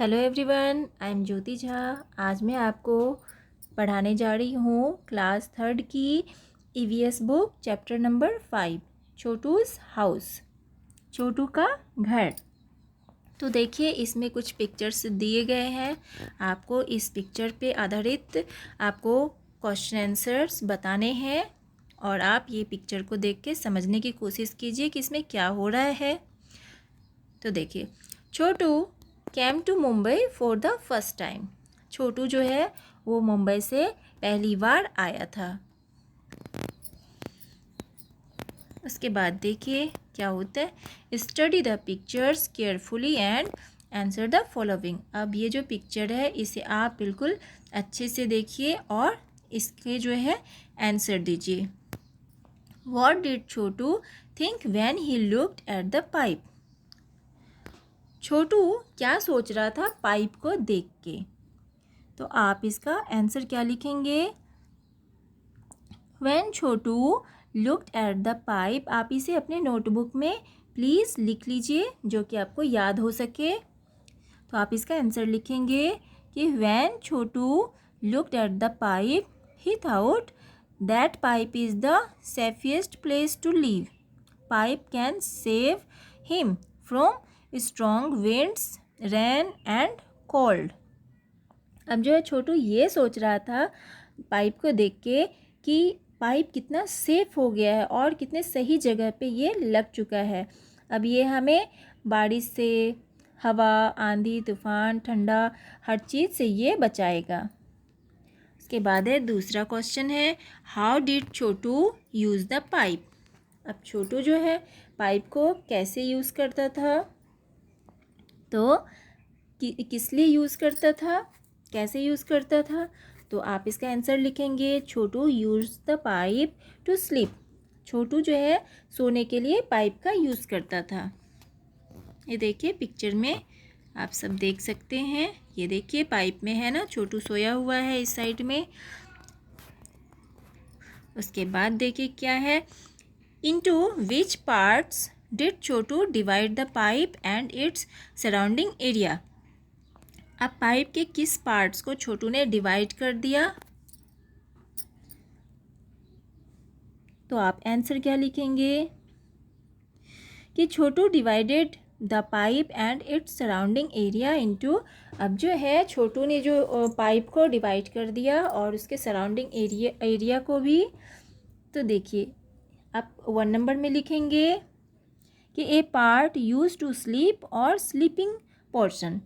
Hello everyone, I am Jyoti Jha. आज मैं आपको पढ़ाने जा रही हूँ क्लास थर्ड की EVS book chapter number 5 Chhotu's house, Chhotu का घर। तो देखिए, इसमें कुछ पिक्चर्स दिए गए हैं। आपको इस पिक्चर पे आधारित आपको क्वेश्चन आंसर्स बताने हैं और आप ये पिक्चर को देख के समझने की कोशिश कीजिए कि इसमें क्या हो रहा है। तो देखिए, Chhotu came to Mumbai for the first time. Chhotu जो है वो मुंबई से पहली बार आया था। उसके बाद देखिए क्या होता है, study the pictures carefully and answer the following. अब ये जो पिक्चर है इसे आप बिल्कुल अच्छे से देखिए और इसके जो है आंसर दीजिए। What did Chhotu think when he looked at the pipe. Chhotu क्या सोच रहा था पाइप को देख के। तो आप इसका आंसर क्या लिखेंगे। When Chhotu looked at the pipe, आप इसे अपने नोटबुक में प्लीज़ लिख लीजिए जो कि आपको याद हो सके। तो आप इसका आंसर लिखेंगे कि when Chhotu looked at the pipe he thought that pipe is the safest place to live. Pipe can save him from strong winds, rain and cold. अब जो है छोटू ये सोच रहा था पाइप को देख के कि पाइप कितना सेफ हो गया है और कितने सही जगह पे ये लग चुका है। अब ये हमें बारिश से, हवा, आंधी, तूफान, ठंडा, हर चीज़ से ये बचाएगा। उसके बाद है दूसरा क्वेश्चन है, how did Chhotu use the pipe. अब छोटू जो है पाइप को कैसे यूज़ करता था, तो किस लिए यूज़ करता था, कैसे यूज़ करता था। तो आप इसका आंसर लिखेंगे, Chhotu use the pipe to sleep. Chhotu जो है सोने के लिए पाइप का यूज़ करता था। ये देखिए पिक्चर में आप सब देख सकते हैं। ये देखिए पाइप में है ना, छोटू सोया हुआ है इस साइड में। उसके बाद देखिए क्या है, into which parts did Chhotu divide the pipe and its surrounding area. अब पाइप के किस पार्ट्स को छोटू ने डिवाइड कर दिया। तो आप आंसर क्या लिखेंगे कि Chhotu divided the pipe and its surrounding area into. अब जो है छोटू ने जो पाइप को डिवाइड कर दिया और उसके सराउंडिंग एरिया को भी। तो देखिए आप 1 नंबर में लिखेंगे कि ए पार्ट यूज टू स्लीप और स्लीपिंग पोर्शन।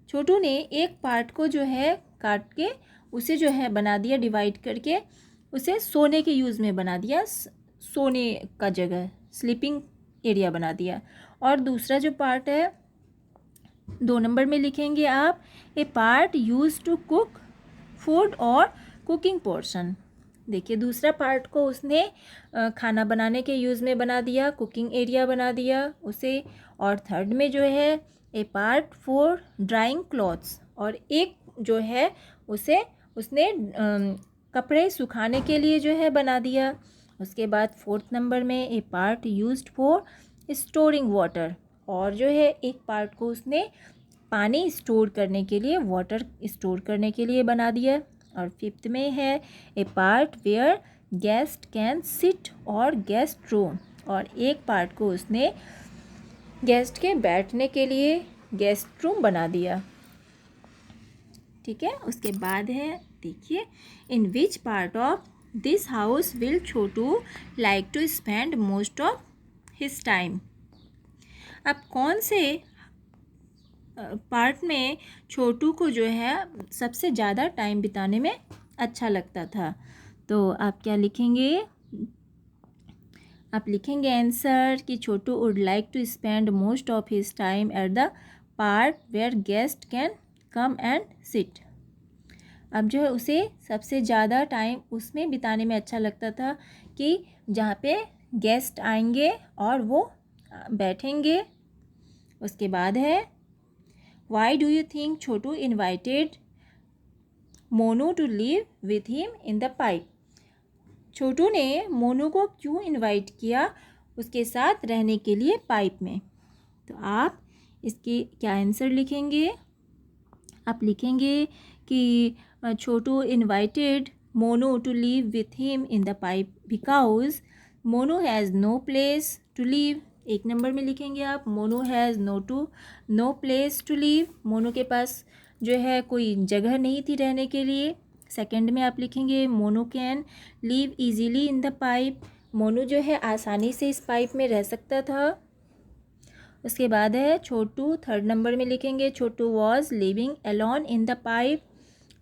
छोटू ने एक पार्ट को जो है काट के उसे जो है बना दिया, डिवाइड करके उसे सोने के यूज़ में बना दिया, सोने का जगह स्लीपिंग एरिया बना दिया। और दूसरा जो पार्ट है 2 नंबर में लिखेंगे आप, a part use to cook food और कुकिंग पोर्शन। देखिए दूसरा पार्ट को उसने खाना बनाने के यूज़ में बना दिया, कुकिंग एरिया बना दिया उसे। और थर्ड में जो है a part for drawing clothes, और एक जो है उसे उसने कपड़े सुखाने के लिए जो है बना दिया। उसके बाद 4th नंबर में a part used for storing water, और जो है एक पार्ट को उसने पानी स्टोर करने के लिए, वाटर स्टोर करने के लिए बना दिया। और 5th में है a part where guest can sit और गेस्ट रूम, और एक पार्ट को उसने गेस्ट के बैठने के लिए गेस्ट रूम बना दिया। ठीक है, उसके बाद है देखिए, in which part of this house will Chhotu like to spend most of his time. अब कौन से पार्ट में छोटू को जो है सबसे ज़्यादा टाइम बिताने में अच्छा लगता था। तो आप क्या लिखेंगे, आप लिखेंगे आंसर कि Chhotu would like to spend most of his time at the part where guest can come and sit. अब जो है उसे सबसे ज़्यादा टाइम उसमें बिताने में अच्छा लगता था कि जहाँ पे गेस्ट आएंगे और वो बैठेंगे। उसके बाद है, why do you think Chhotu invited Monu to live with him in the pipe. Chhotu ने मोनू को क्यों इनवाइट किया उसके साथ रहने के लिए पाइप में। तो आप इसकी क्या आंसर लिखेंगे। आप लिखेंगे कि Chhotu invited Monu to live with him in the pipe because Monu has no place to live. 1 number में लिखेंगे आप Monu has no place to live, Monu के पास जो है कोई जगह नहीं थी रहने के लिए। सेकंड में आप लिखेंगे Monu can live easily in the pipe, Monu जो है आसानी से इस पाइप में रह सकता था। उसके बाद है छोटू, 3rd नंबर में लिखेंगे Chhotu was living alone in the pipe,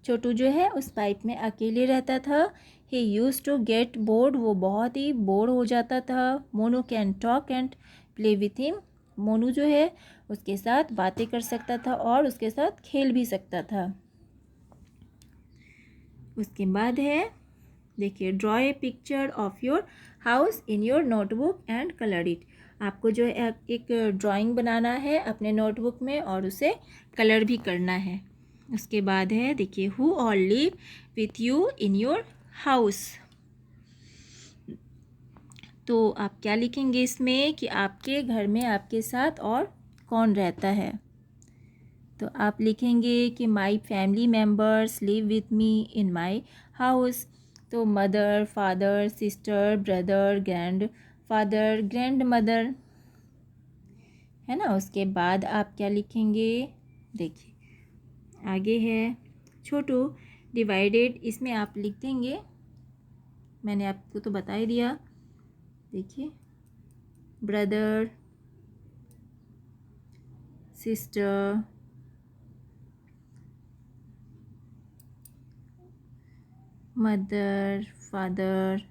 Chhotu जो है उस पाइप में अकेले रहता था। He use to get bored, वो बहुत ही बोर हो जाता था। Monu can talk and play with him, Monu जो है उसके साथ बातें कर सकता था और उसके साथ खेल भी सकता था। उसके बाद है देखिए draw a picture of your house in your notebook and colour it, आपको जो है एक ड्राइंग बनाना है अपने नोटबुक में और उसे कलर भी करना है। उसके बाद है देखिए who all live with you in your house, तो आप क्या लिखेंगे इसमें कि आपके घर में आपके साथ और कौन रहता है। तो आप लिखेंगे कि my family members live with me in my house, तो mother, father, sister, brother, grandfather, grandmother, है ना। उसके बाद आप क्या लिखेंगे, देखिए आगे है छोटू डिवाइडेड, इसमें आप लिख देंगे, मैंने आपको तो बता ही दिया, देखिए ब्रदर, सिस्टर, मदर, फादर,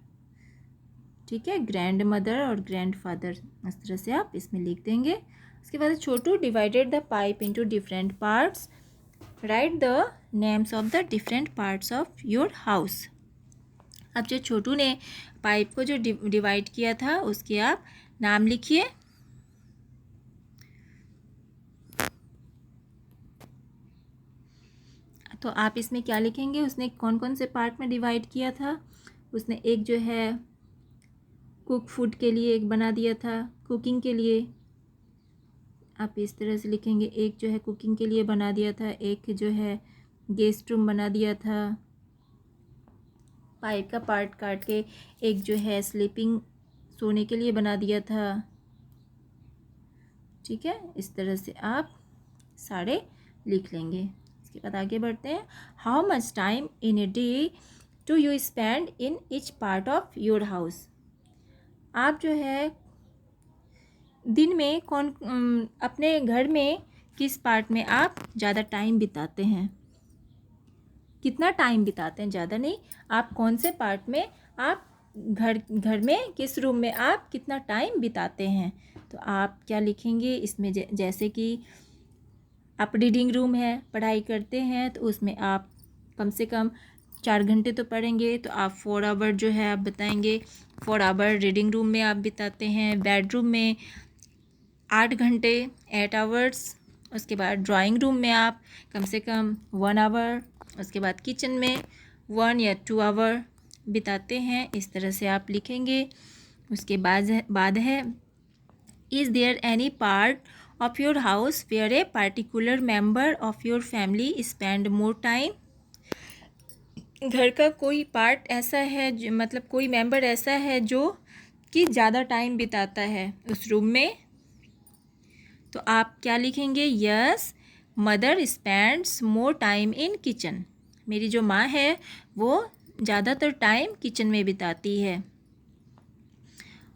ठीक है, ग्रैंड मदर और ग्रैंड फादर, इस तरह से आप इसमें लिख देंगे। उसके बाद Chhotu divided the pipe into different parts, write the names of the different parts of your house. अब जो छोटू ने पाइप को जो डिवाइड किया था उसके आप नाम लिखिए। तो आप इसमें क्या लिखेंगे, उसने कौन कौन से पार्ट में डिवाइड किया था। उसने एक जो है कुक फूड के लिए एक बना दिया था, कुकिंग के लिए आप इस तरह से लिखेंगे, एक जो है कुकिंग के लिए बना दिया था, एक जो है गेस्ट रूम बना दिया था, पाइप का पार्ट काट के एक जो है स्लीपिंग सोने के लिए बना दिया था, ठीक है। इस तरह से आप सारे लिख लेंगे। इसके बाद आगे बढ़ते हैं। How much time in a day do you spend in each part of your house, आप जो है दिन में अपने घर में किस पार्ट में आप ज़्यादा टाइम बिताते हैं, कितना टाइम बिताते हैं, ज़्यादा नहीं, आप कौन से पार्ट में आप घर में किस रूम में आप कितना टाइम बिताते हैं। तो आप क्या लिखेंगे इसमें, जैसे कि आप रीडिंग रूम है, पढ़ाई करते हैं, तो उसमें आप कम से कम 4 घंटे तो पढ़ेंगे, तो आप 4 आवर जो है आप बताएंगे 4 आवर रीडिंग रूम में आप बिताते हैं। बेडरूम में 8 घंटे 8 आवर्स। उसके बाद ड्राइंग रूम में आप कम से कम 1 आवर। उसके बाद किचन में 1 या 2 आवर बिताते हैं। इस तरह से आप लिखेंगे। उसके बाद है is there any part of your house where a particular member of your family spend more time, घर का कोई पार्ट ऐसा है जो मतलब कोई मेंबर ऐसा है जो कि ज़्यादा टाइम बिताता है उस रूम में। तो आप क्या लिखेंगे, yes mother spends more time in kitchen, मेरी जो माँ है वो ज़्यादातर टाइम किचन में बिताती है।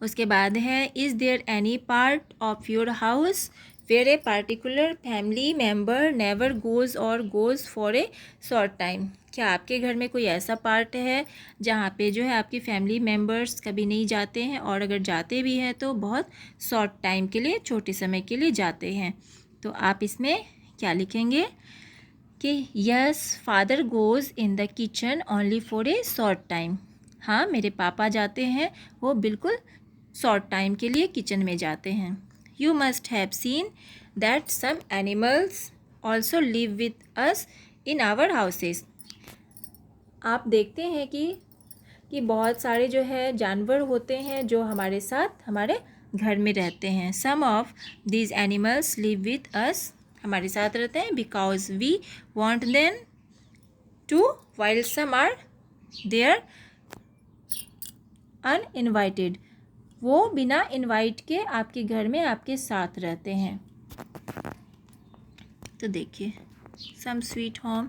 उसके बाद है is there any part of your house where a particular family member never goes or goes for a short time, क्या आपके घर में कोई ऐसा पार्ट है जहाँ पे जो है आपकी फैमिली मेम्बर्स कभी नहीं जाते हैं और अगर जाते भी हैं तो बहुत शॉर्ट टाइम के लिए, छोटे समय के लिए जाते हैं। तो आप इसमें क्या लिखेंगे कि yes father goes in the kitchen only for a short time, हाँ मेरे पापा जाते हैं वो बिल्कुल शॉर्ट टाइम के लिए किचन में जाते हैं। You must have seen that some animals also live with us in our houses, आप देखते हैं कि बहुत सारे जो है जानवर होते हैं जो हमारे साथ हमारे घर में रहते हैं। Some of these animals live with us हमारे साथ रहते हैं because we want them to while some are there uninvited. वो बिना इनवाइट के आपके घर में आपके साथ रहते हैं। तो देखिए सम स्वीट होम,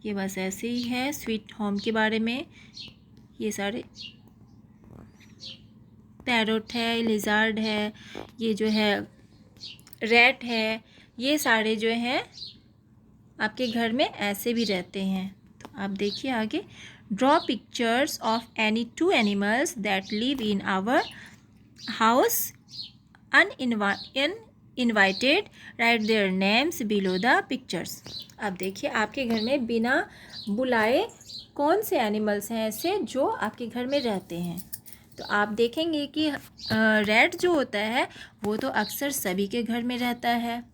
ये बस ऐसे ही है स्वीट होम के बारे में। ये सारे पैरोट है, लिजार्ड है, ये जो है रैट है, ये सारे जो हैं आपके घर में ऐसे भी रहते हैं। तो आप देखिए आगे, draw pictures of any 2 animals that live in our house uninvited, write their names below the pictures. अब देखिए आपके घर में बिना बुलाए कौन से एनिमल्स हैं ऐसे जो आपके घर में रहते हैं। तो आप देखेंगे कि रैट जो होता है वो तो अक्सर सभी के घर में रहता है,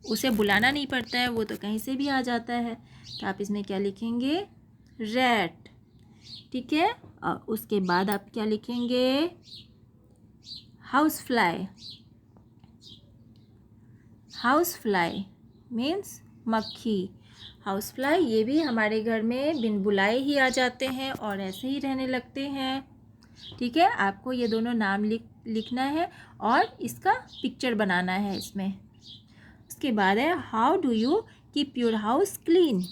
उसे बुलाना नहीं पड़ता है, वो तो कहीं से भी आ जाता है। तो आप इसमें क्या लिखेंगे, रैट, ठीक है। और उसके बाद आप क्या लिखेंगे, house fly. House fly means मक्खी। हाउस फ्लाई ये भी हमारे घर में बिन बुलाए ही आ जाते हैं और ऐसे ही रहने लगते हैं, ठीक है। आपको ये दोनों नाम लिखना है और इसका पिक्चर बनाना है इसमें। उसके बाद है how do you keep your house clean.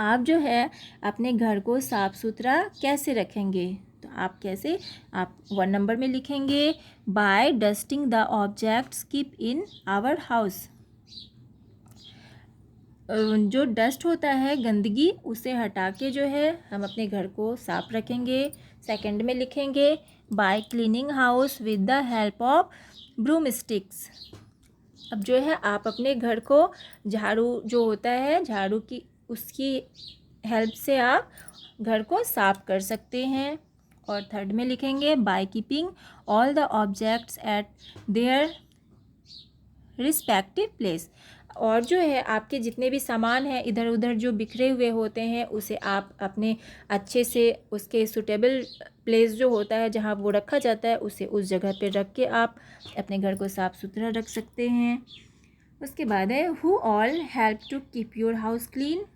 आप जो है अपने घर को साफ़ सुथरा कैसे रखेंगे। तो आप कैसे, आप 1 नंबर में लिखेंगे by dusting the objects keep in our house. जो डस्ट होता है, गंदगी, उसे हटा के जो है हम अपने घर को साफ रखेंगे। 2nd में लिखेंगे by cleaning house with the help of broom sticks. अब जो है आप अपने घर को झाड़ू जो होता है, झाड़ू की उसकी हेल्प से आप घर को साफ कर सकते हैं। और 3rd में लिखेंगे by keeping all the objects eight their respective place. और जो है आपके जितने भी सामान हैं इधर उधर जो बिखरे हुए होते हैं, उसे आप अपने अच्छे से उसके सूटेबल प्लेस जो होता है जहाँ वो रखा जाता है, उसे उस जगह पे रख के आप अपने घर को साफ़ सुथरा रख सकते हैं। उसके बाद है who all help to keep your house clean.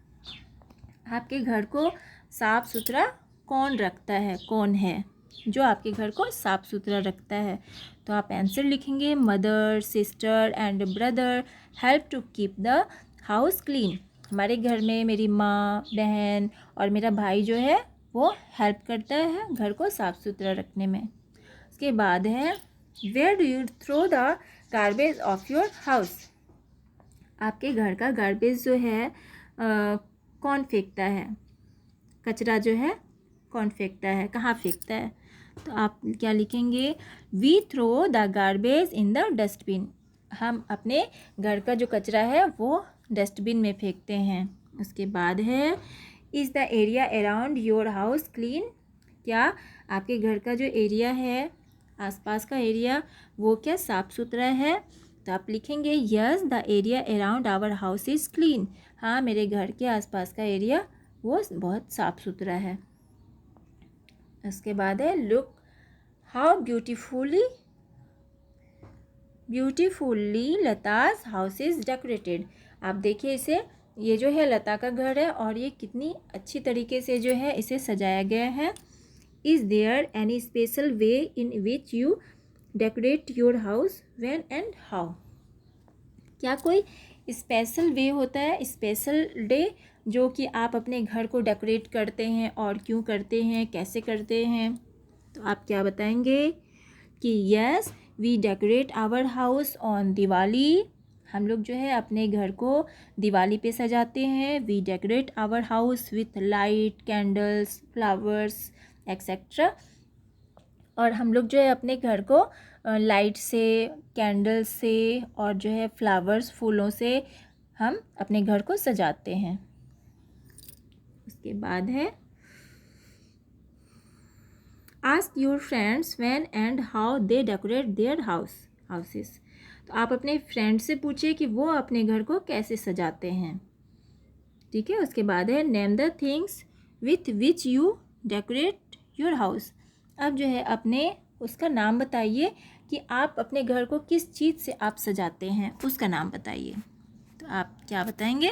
आपके घर को साफ़ सुथरा कौन रखता है, कौन है जो आपके घर को साफ़ सुथरा रखता है। तो आप आंसर लिखेंगे mother, sister and brother help to keep the house clean. हमारे घर में मेरी माँ, बहन और मेरा भाई जो है वो हेल्प करता है घर को साफ़ सुथरा रखने में। उसके बाद है where do you throw the garbage of your house. आपके घर का गार्बेज जो है कौन फेंकता है, कचरा जो है कौन फेंकता है, कहाँ फेंकता है। तो आप क्या लिखेंगे, we throw the garbage in the dustbin. हम अपने घर का जो कचरा है वो डस्टबिन में फेंकते हैं। उसके बाद है is the area around your house clean. क्या आपके घर का जो एरिया है, आसपास का एरिया, वो क्या साफ़ सुथरा है। तो आप लिखेंगे yes the area around our house is clean. हाँ, मेरे घर के आसपास का एरिया वो बहुत साफ़ सुथरा है। उसके बाद है look how beautifully Lata's house is decorated. आप देखिए इसे, ये जो है लता का घर है और ये कितनी अच्छी तरीके से जो है इसे सजाया गया है। Is there any special way in which you decorate your house when and how. क्या कोई स्पेशल वे होता है, स्पेशल डे जो कि आप अपने घर को डेकोरेट करते हैं, और क्यों करते हैं, कैसे करते हैं। तो आप क्या बताएंगे कि yes we decorate our house on Diwali. हम लोग जो है अपने घर को दिवाली पे सजाते हैं। We decorate our house with light, candles, flowers etcetera. और हम लोग जो है अपने घर को लाइट से, कैंडल से और जो है फ्लावर्स, फूलों से हम अपने घर को सजाते हैं। उसके बाद है ask your friends when and how they decorate their houses. तो आप अपने फ्रेंड से पूछिए कि वो अपने घर को कैसे सजाते हैं, ठीक है। उसके बाद है name the things with which you decorate your house. अब जो है अपने उसका नाम बताइए कि आप अपने घर को किस चीज़ से आप सजाते हैं, उसका नाम बताइए। तो आप क्या बताएंगे?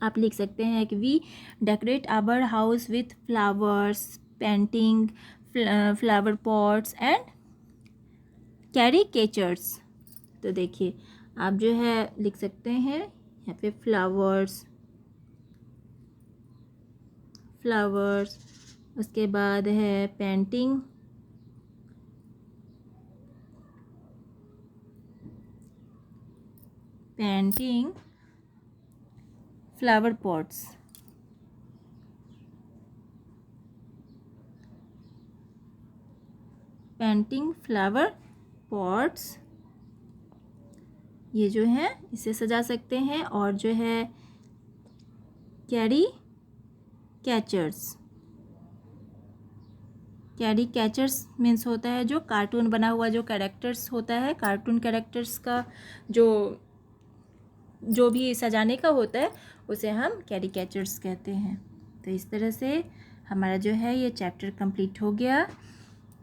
आप लिख सकते हैं कि we decorate our house with flowers, painting, flower pots and caricatures. तो देखिए आप जो है लिख सकते हैं यहाँ पे फ्लावर्स, उसके बाद है painting, flower pots, flower pots, ये जो है इसे सजा सकते हैं। और जो है कैरी कैचर्स मीन्स होता है जो कार्टून बना हुआ जो कैरेक्टर्स होता है, कार्टून कैरेक्टर्स का जो भी सजाने का होता है उसे हम कैरी कैचर्स कहते हैं। तो इस तरह से हमारा जो है ये चैप्टर कंप्लीट हो गया,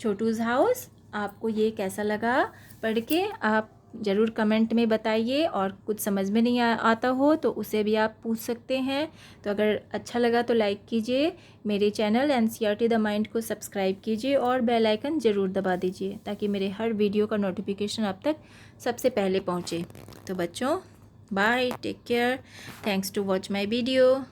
छोटूज़ हाउस। आपको ये कैसा लगा पढ़ के? आप ज़रूर कमेंट में बताइए, और कुछ समझ में नहीं आता हो तो उसे भी आप पूछ सकते हैं। तो अगर अच्छा लगा तो लाइक कीजिए, मेरे चैनल NCERT द माइंड को सब्सक्राइब कीजिए और बेल आइकन ज़रूर दबा दीजिए ताकि मेरे हर वीडियो का नोटिफिकेशन आप तक सबसे पहले पहुँचे। तो बच्चों, bye, take care, thanks to watch my video.